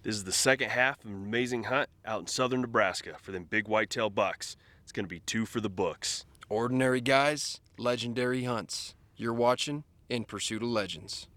This is the second half of an amazing hunt out in southern Nebraska for them big whitetail bucks. It's going to be 2 for the books. Ordinary guys, legendary hunts. You're watching In Pursuit of Legends.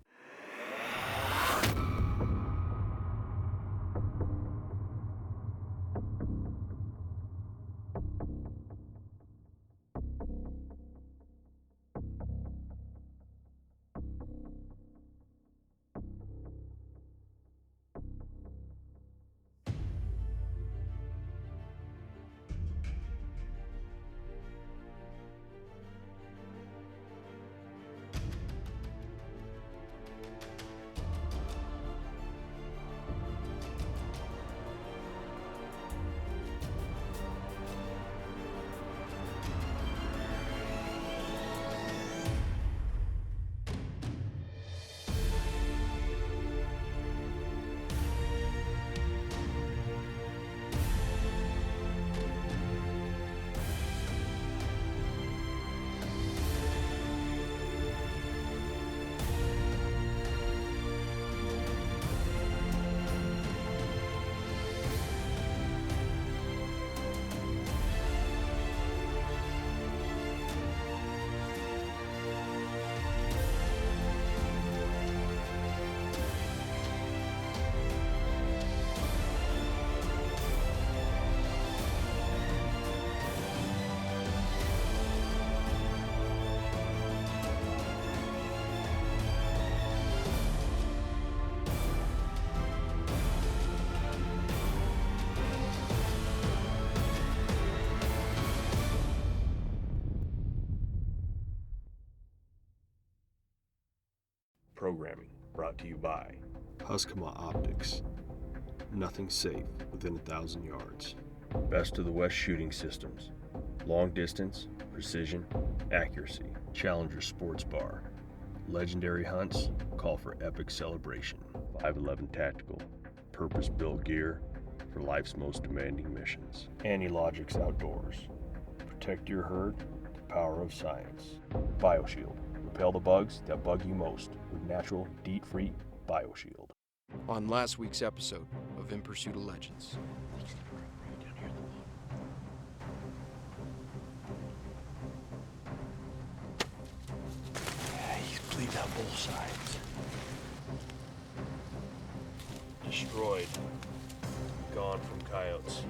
Programming brought to you by Huskama Optics. Nothing safe within 1,000 yards. Best of the West Shooting Systems. Long distance, precision, accuracy. Challenger Sports Bar. Legendary hunts call for epic celebration. 511 Tactical. Purpose-built gear for life's most demanding missions. Anti-Logics Outdoors. Protect your herd with the power of science. BioShield. Repel the bugs that bug you most with natural, DEET-free BioShield. On last week's episode of In Pursuit of Legends. Yeah, he's bleeding out both sides. Destroyed. Gone from coyotes.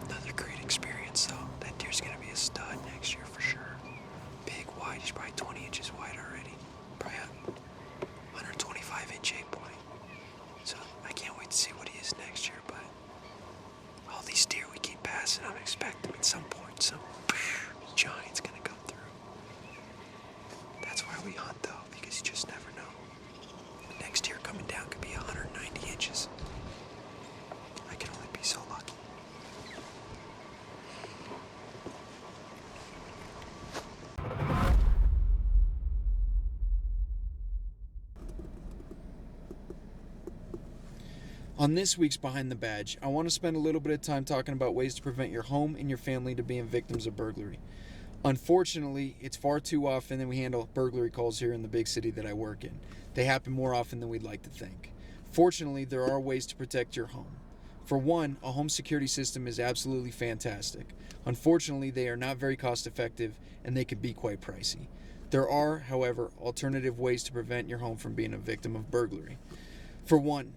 Another great experience, though. That deer's gonna be a stud next year for sure. Big, wide. He's probably 20 inches wide already. Probably a 125-inch 8-point. So I can't wait to see what he is next year. But all these deer we keep passing, I'm expecting at some point some giant's gonna come through. That's why we hunt, though, because you just never know. The next deer coming down could be 190 inches. I can only be so lucky. On this week's Behind the Badge, I want to spend a little bit of time talking about ways to prevent your home and your family to being victims of burglary. Unfortunately, it's far too often that we handle burglary calls here in the big city that I work in. They happen more often than we'd like to think. Fortunately, there are ways to protect your home. For one, a home security system is absolutely fantastic. Unfortunately, they are not very cost effective and they can be quite pricey. There are, however, alternative ways to prevent your home from being a victim of burglary. For one,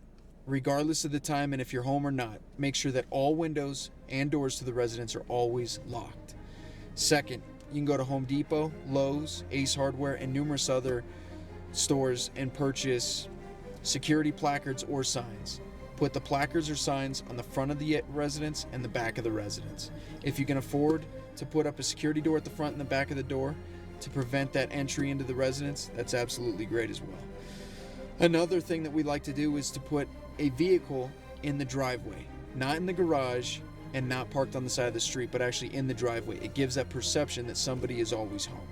regardless of the time and if you're home or not, make sure that all windows and doors to the residence are always locked. Second, you can go to Home Depot, Lowe's, Ace Hardware, and numerous other stores and purchase security placards or signs. Put the placards or signs on the front of the residence and the back of the residence. If you can afford to put up a security door at the front and the back of the door to prevent that entry into the residence, that's absolutely great as well. Another thing that we like to do is to put a vehicle in the driveway, not in the garage and not parked on the side of the street, but actually in the driveway. It gives that perception that somebody is always home.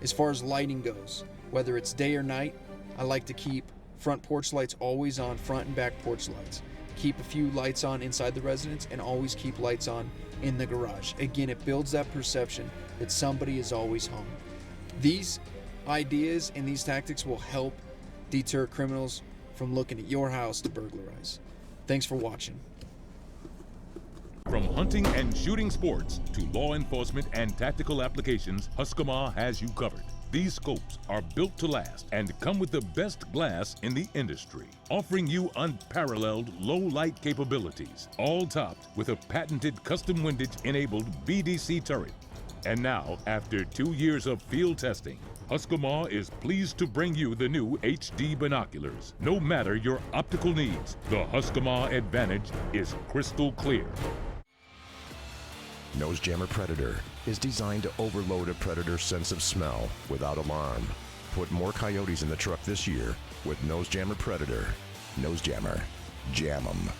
As far as lighting goes, whether it's day or night, I like to keep front porch lights always on, front and back porch lights. Keep a few lights on inside the residence and always keep lights on in the garage. Again, it builds that perception that somebody is always home. These ideas and these tactics will help deter criminals from looking at your house to burglarize. Thanks for watching. From hunting and shooting sports to law enforcement and tactical applications, Husqvarna has you covered. These scopes are built to last and come with the best glass in the industry, offering you unparalleled low-light capabilities, all topped with a patented custom windage-enabled BDC turret. And now, after 2 years of field testing, Husqvarna is pleased to bring you the new HD binoculars. No matter your optical needs, the Husqvarna Advantage is crystal clear. Nose-Jammer Predator is designed to overload a predator's sense of smell without alarm. Put more coyotes in the truck this year with Nose-Jammer Predator. Nose-Jammer. Jam 'em.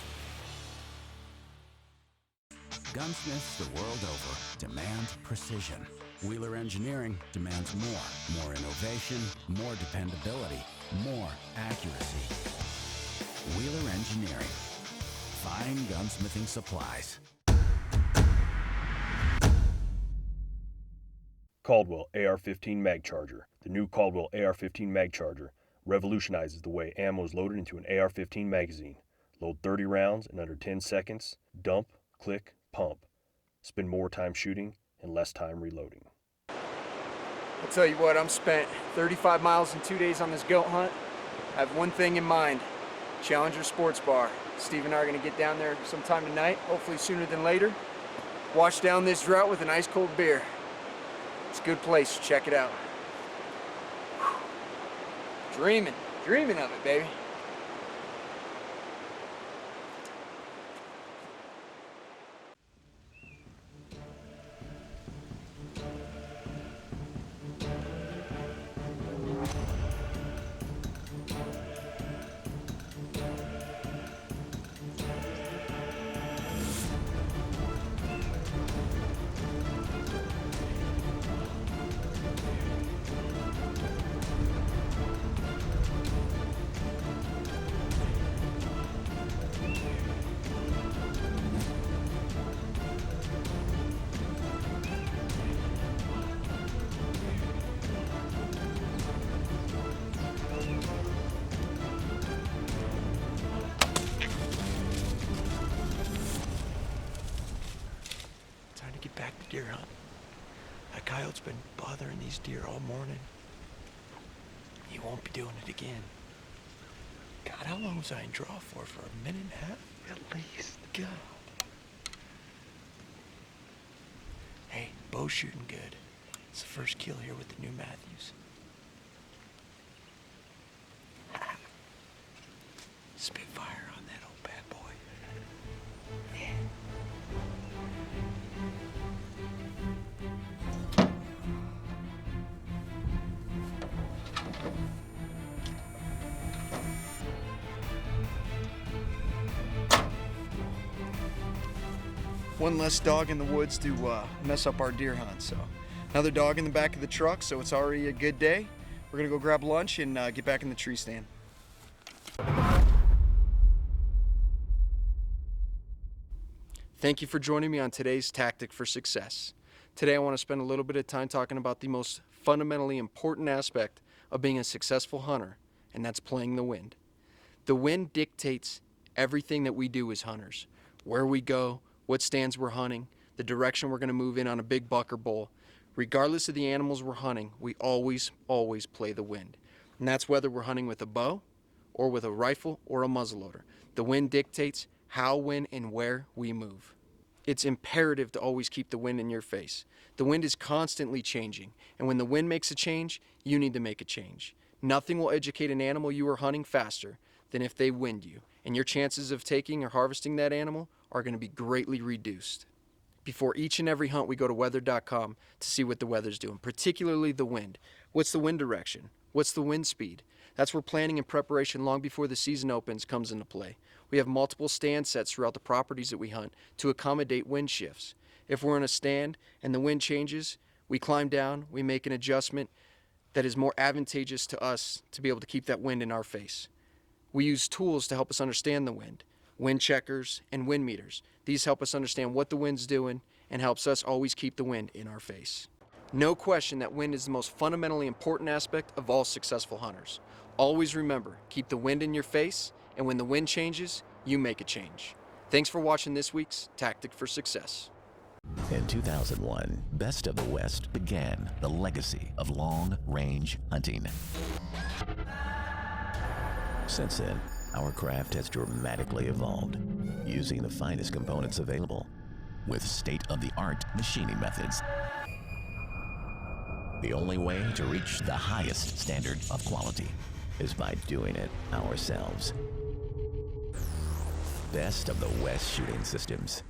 Gunsmiths the world over demand precision. Wheeler Engineering demands more innovation, more dependability, more accuracy. Wheeler Engineering. Fine gunsmithing supplies. Caldwell AR-15 Mag Charger. The new Caldwell AR-15 Mag Charger revolutionizes the way ammo is loaded into an AR-15 magazine. Load 30 rounds in under 10 seconds. Dump, click, pump. Spend more time shooting and less time reloading. I'll tell you what, I'm spent 35 miles in 2 days on this goat hunt. I have one thing in mind, Challenger Sports Bar. Steve and I are gonna get down there sometime tonight, hopefully sooner than later. Wash down this drought with an ice cold beer. It's a good place, check it out. Whew. Dreaming of it, baby. Back to deer hunt. That coyote's been bothering these deer all morning. He won't be doing it again. God, how long was I in draw for? For a minute and a half? At least. God. Hey, bow shooting good. It's the first kill here with the new Matthews. Spitfire on that old bad boy. Yeah. One less dog in the woods to mess up our deer hunt. So another dog in the back of the truck, so it's already a good day. We're gonna go grab lunch and get back in the tree stand. Thank you for joining me on today's Tactic for Success. Today I want to spend a little bit of time talking about the most fundamentally important aspect of being a successful hunter, and that's playing the wind. The wind dictates everything that we do as hunters. Where we go, what stands we're hunting, the direction we're going to move in on a big buck or bull. Regardless of the animals we're hunting, we always play the wind. And that's whether we're hunting with a bow or with a rifle or a muzzleloader. The wind dictates how, when, and where we move. It's imperative to always keep the wind in your face. The wind is constantly changing, and when the wind makes a change, you need to make a change. Nothing will educate an animal you are hunting faster than if they wind you, and your chances of taking or harvesting that animal are going to be greatly reduced. Before each and every hunt, we go to weather.com to see what the weather's doing, particularly the wind. What's the wind direction? What's the wind speed? That's where planning and preparation long before the season opens comes into play. We have multiple stand sets throughout the properties that we hunt to accommodate wind shifts. If we're in a stand and the wind changes, we climb down, we make an adjustment that is more advantageous to us to be able to keep that wind in our face. We use tools to help us understand the wind checkers and wind meters. These help us understand what the wind's doing and helps us always keep the wind in our face. No question that wind is the most fundamentally important aspect of all successful hunters. Always remember, keep the wind in your face, and when the wind changes, you make a change. Thanks for watching this week's Tactic for Success. In 2001, Best of the West began the legacy of long-range hunting. Since then, our craft has dramatically evolved, using the finest components available, with state-of-the-art machining methods. The only way to reach the highest standard of quality is by doing it ourselves. Best of the West Shooting Systems.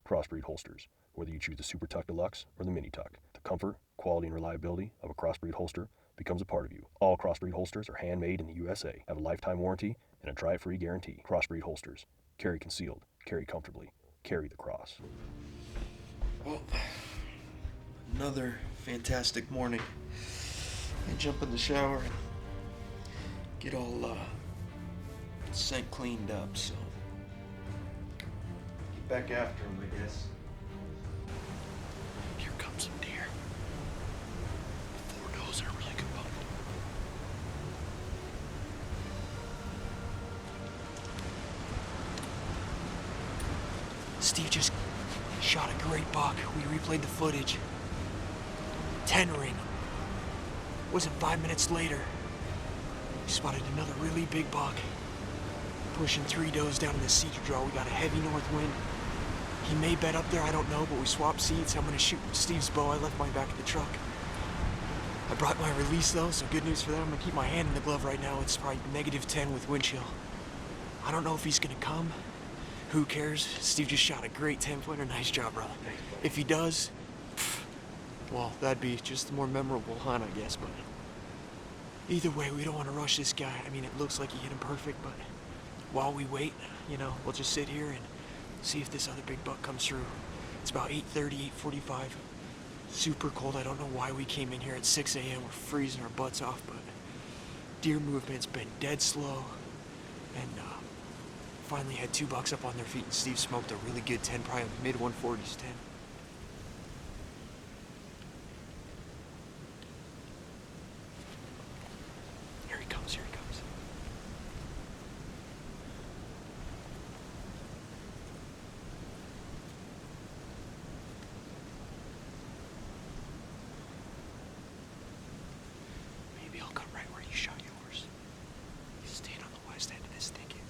Crossbreed holsters. Whether you choose the Super Tuck Deluxe or the Mini Tuck, the comfort, quality, and reliability of a Crossbreed holster becomes a part of you. All Crossbreed holsters are handmade in the USA, have a lifetime warranty, and a try-it-free guarantee. Crossbreed holsters. Carry concealed. Carry comfortably. Carry the cross. Well, another fantastic morning. I jump in the shower and get all scent cleaned up, so get back after him, I guess. Here comes some deer. 4 does are a really good buck. Steve just shot a great buck. We replayed the footage. 10 ring. Wasn't 5 minutes later, we spotted another really big buck. Pushing 3 does down in the cedar draw. We got a heavy north wind. He may bed up there, I don't know, but we swapped seats. I'm gonna shoot Steve's bow. I left mine back at the truck. I brought my release though, so good news for them. I'm gonna keep my hand in the glove right now. It's probably -10 with wind chill. I don't know if he's gonna come. Who cares? Steve just shot a great 10-pointer. Nice job, brother. If he does, well, that'd be just a more memorable hunt, I guess, but either way, we don't want to rush this guy. I mean, it looks like he hit him perfect, but while we wait, you know, we'll just sit here and see if this other big buck comes through. It's about 8:30, 8:45. Super cold. I don't know why we came in here at 6 a.m. We're freezing our butts off, but deer movement's been dead slow. And finally had 2 bucks up on their feet, and Steve smoked a really good 10, probably a mid-140s 10. Here he comes, here he comes. Maybe I'll come right where you shot yours. He's staying on the west end of this thicket.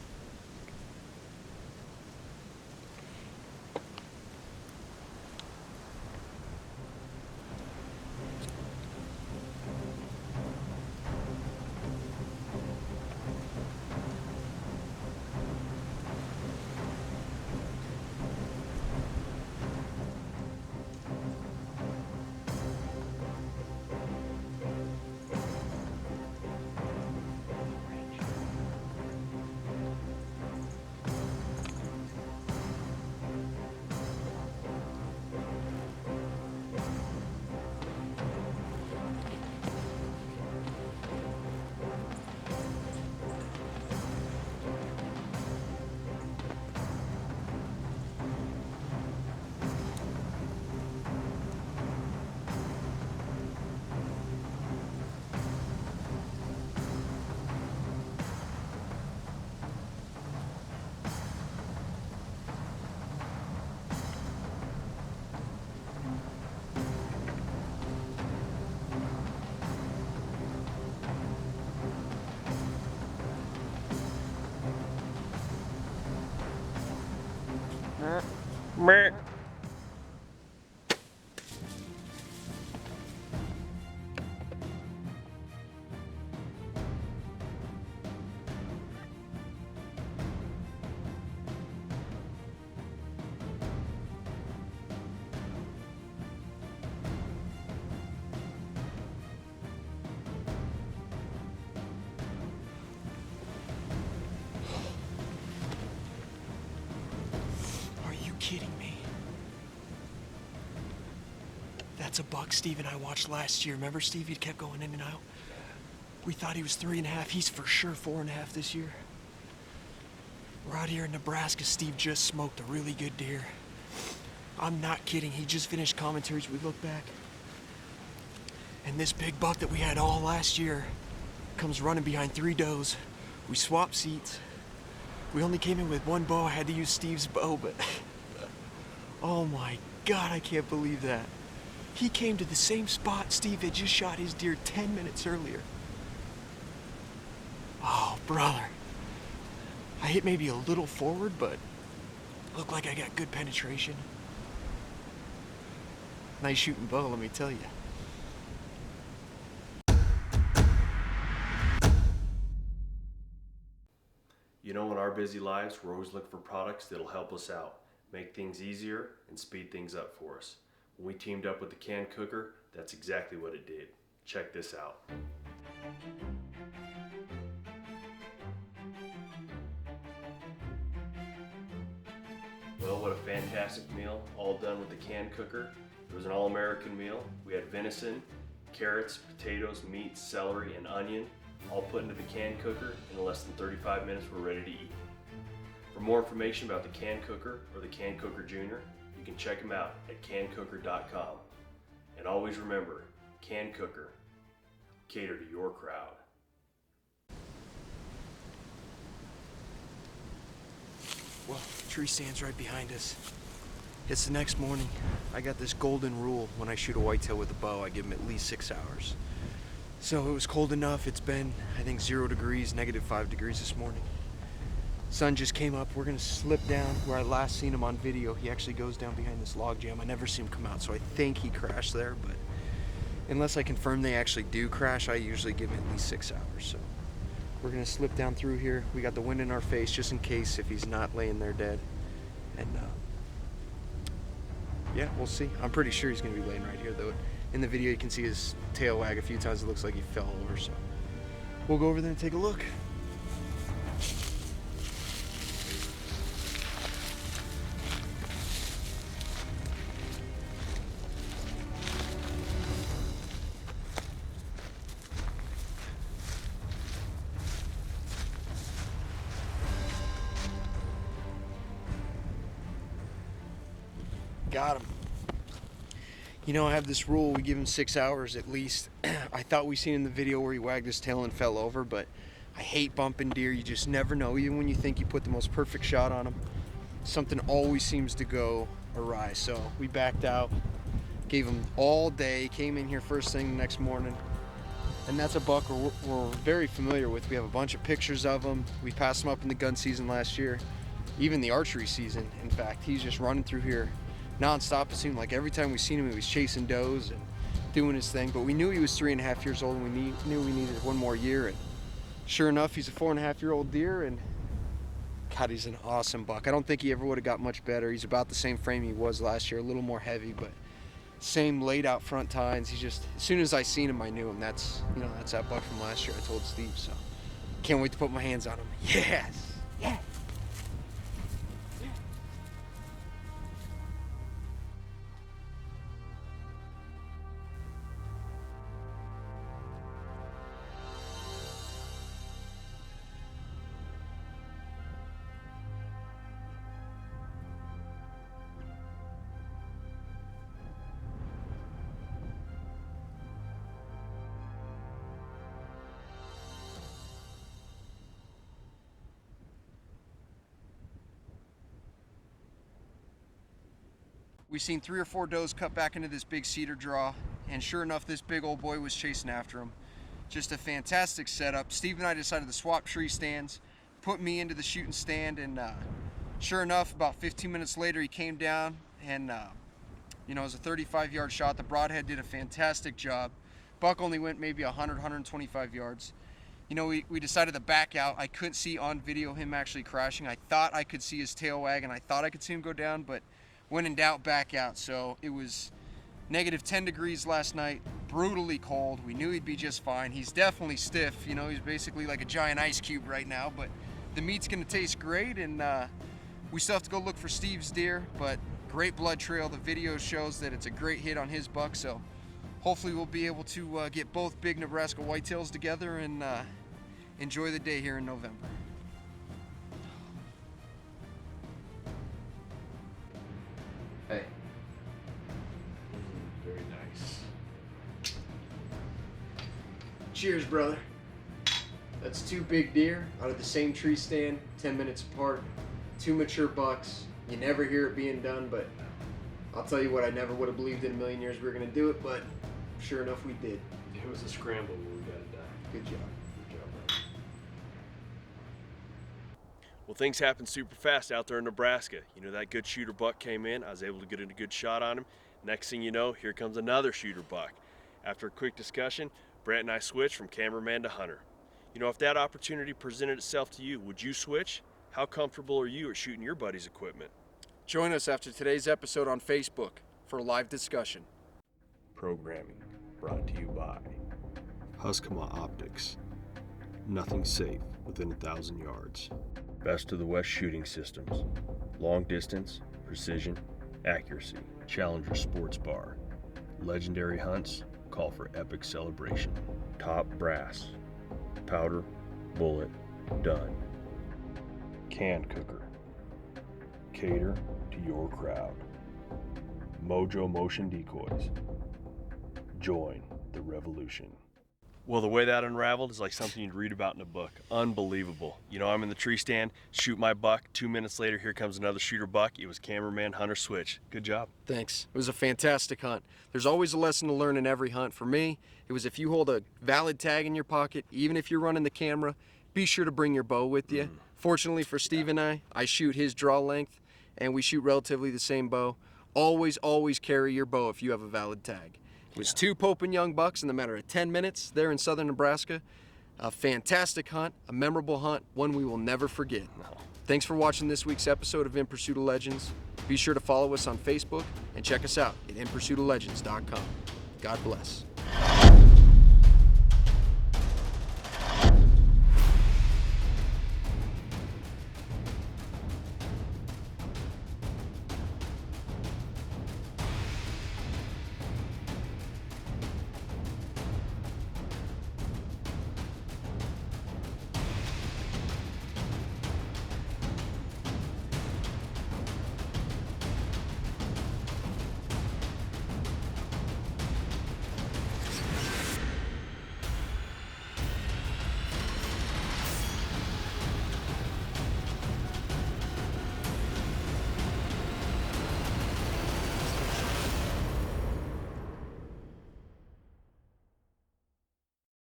That's a buck Steve and I watched last year. Remember, Steve? He kept going in and out. We thought he was 3.5. He's for sure 4.5 this year. We're out here in Nebraska. Steve just smoked a really good deer. I'm not kidding. He just finished commentaries. We look back. And this big buck that we had all last year comes running behind 3 does. We swapped seats. We only came in with 1 bow. I had to use Steve's bow, but oh my God, I can't believe that. He came to the same spot Steve had just shot his deer 10 minutes earlier. Oh, brother. I hit maybe a little forward, but looked like I got good penetration. Nice shooting bow, let me tell you. You know, in our busy lives, we're always looking for products that'll help us out, make things easier, and speed things up for us. When we teamed up with the Can Cooker, that's exactly what it did. Check this out. Well, what a fantastic meal, all done with the Can Cooker. It was an all-American meal. We had venison, carrots, potatoes, meat, celery, and onion, all put into the Can Cooker. In less than 35 minutes, we're ready to eat. For more information about the Can Cooker or the Can Cooker Junior, you can check them out at cancooker.com. And always remember, Can Cooker, cater to your crowd. Well, the tree stands right behind us. It's the next morning. I got this golden rule: when I shoot a whitetail with a bow, I give him at least 6 hours. So it was cold enough. It's been, I think, 0 degrees, -5 degrees this morning. Sun just came up. We're gonna slip down where I last seen him on video. He actually goes down behind this log jam. I never see him come out, so I think he crashed there, but unless I confirm they actually do crash, I usually give him at least 6 hours. So we're gonna slip down through here. We got the wind in our face just in case if he's not laying there dead. And yeah, we'll see. I'm pretty sure he's gonna be laying right here though. In the video you can see his tail wag a few times. It looks like he fell over, so we'll go over there and take a look. Got him. You know, I have this rule, we give him 6 hours at least. I thought we seen in the video where he wagged his tail and fell over, but I hate bumping deer. You just never know. Even when you think you put the most perfect shot on him, something always seems to go awry. So we backed out, gave him all day, came in here first thing the next morning. And that's a buck we're very familiar with. We have a bunch of pictures of him. We passed him up in the gun season last year, even the archery season. In fact, he's just running through here non-stop. It seemed like every time we seen him, he was chasing does and doing his thing. But we knew he was 3.5 years old, and we knew we needed 1 more year. And sure enough, he's a 4.5-year-old deer, and God, he's an awesome buck. I don't think he ever would have got much better. He's about the same frame he was last year, a little more heavy, but same laid out front tines. He's just, as soon as I seen him, I knew him. That's that buck from last year. I told Steve, so can't wait to put my hands on him. Yes, yes. We seen 3 or 4 does cut back into this big cedar draw, and sure enough, this big old boy was chasing after him. Just a fantastic setup. Steve and I decided to swap tree stands, put me into the shooting stand, and sure enough, about 15 minutes later, he came down, and it was a 35-yard shot. The broadhead did a fantastic job. Buck only went maybe 100, 125 yards. We decided to back out. I couldn't see on video him actually crashing. I thought I could see his tail wag, and I thought I could see him go down, but when in doubt, back out. So it was -10 degrees last night, brutally cold. We knew he'd be just fine. He's definitely stiff. He's basically like a giant ice cube right now, but the meat's gonna taste great, and we still have to go look for Steve's deer, but great blood trail. The video shows that it's a great hit on his buck, so hopefully we'll be able to get both big Nebraska whitetails together and enjoy the day here in November. Hey. Very nice. Cheers, brother. That's 2 big deer out of the same tree stand, 10 minutes apart. 2 mature bucks. You never hear it being done, but I'll tell you what, I never would have believed in a million years we were going to do it, but sure enough we did. It was a scramble when we got it done. Good job. Good job, man. Well, things happen super fast out there in Nebraska. You know, that good shooter buck came in. I was able to get a good shot on him. Next thing you know, here comes another shooter buck. After a quick discussion, Brent and I switched from cameraman to hunter. You know, if that opportunity presented itself to you, would you switch? How comfortable are you at shooting your buddy's equipment? Join us after today's episode on Facebook for a live discussion. Programming brought to you by Huskama Optics. Nothing safe within 1,000 yards. Best of the West shooting systems. Long distance, precision, accuracy. Challenger Sports Bar. Legendary hunts call for epic celebration. Top brass. Powder, bullet, done. Can cooker. Cater to your crowd. Mojo Motion Decoys. Join the revolution. Well, the way that unraveled is like something you'd read about in a book. Unbelievable. You know, I'm in the tree stand, shoot my buck. 2 minutes later, here comes another shooter buck. It was cameraman hunter switch. Good job. Thanks. It was a fantastic hunt. There's always a lesson to learn in every hunt. For me, it was if you hold a valid tag in your pocket, even if you're running the camera, be sure to bring your bow with you. Fortunately for Steve and I shoot his draw length, and we shoot relatively the same bow. Always, always carry your bow if you have a valid tag. It was 2 Pope and Young bucks in the matter of 10 minutes there in southern Nebraska. A fantastic hunt, a memorable hunt, one we will never forget. Thanks for watching this week's episode of In Pursuit of Legends. Be sure to follow us on Facebook and check us out at InPursuitOfLegends.com. God bless.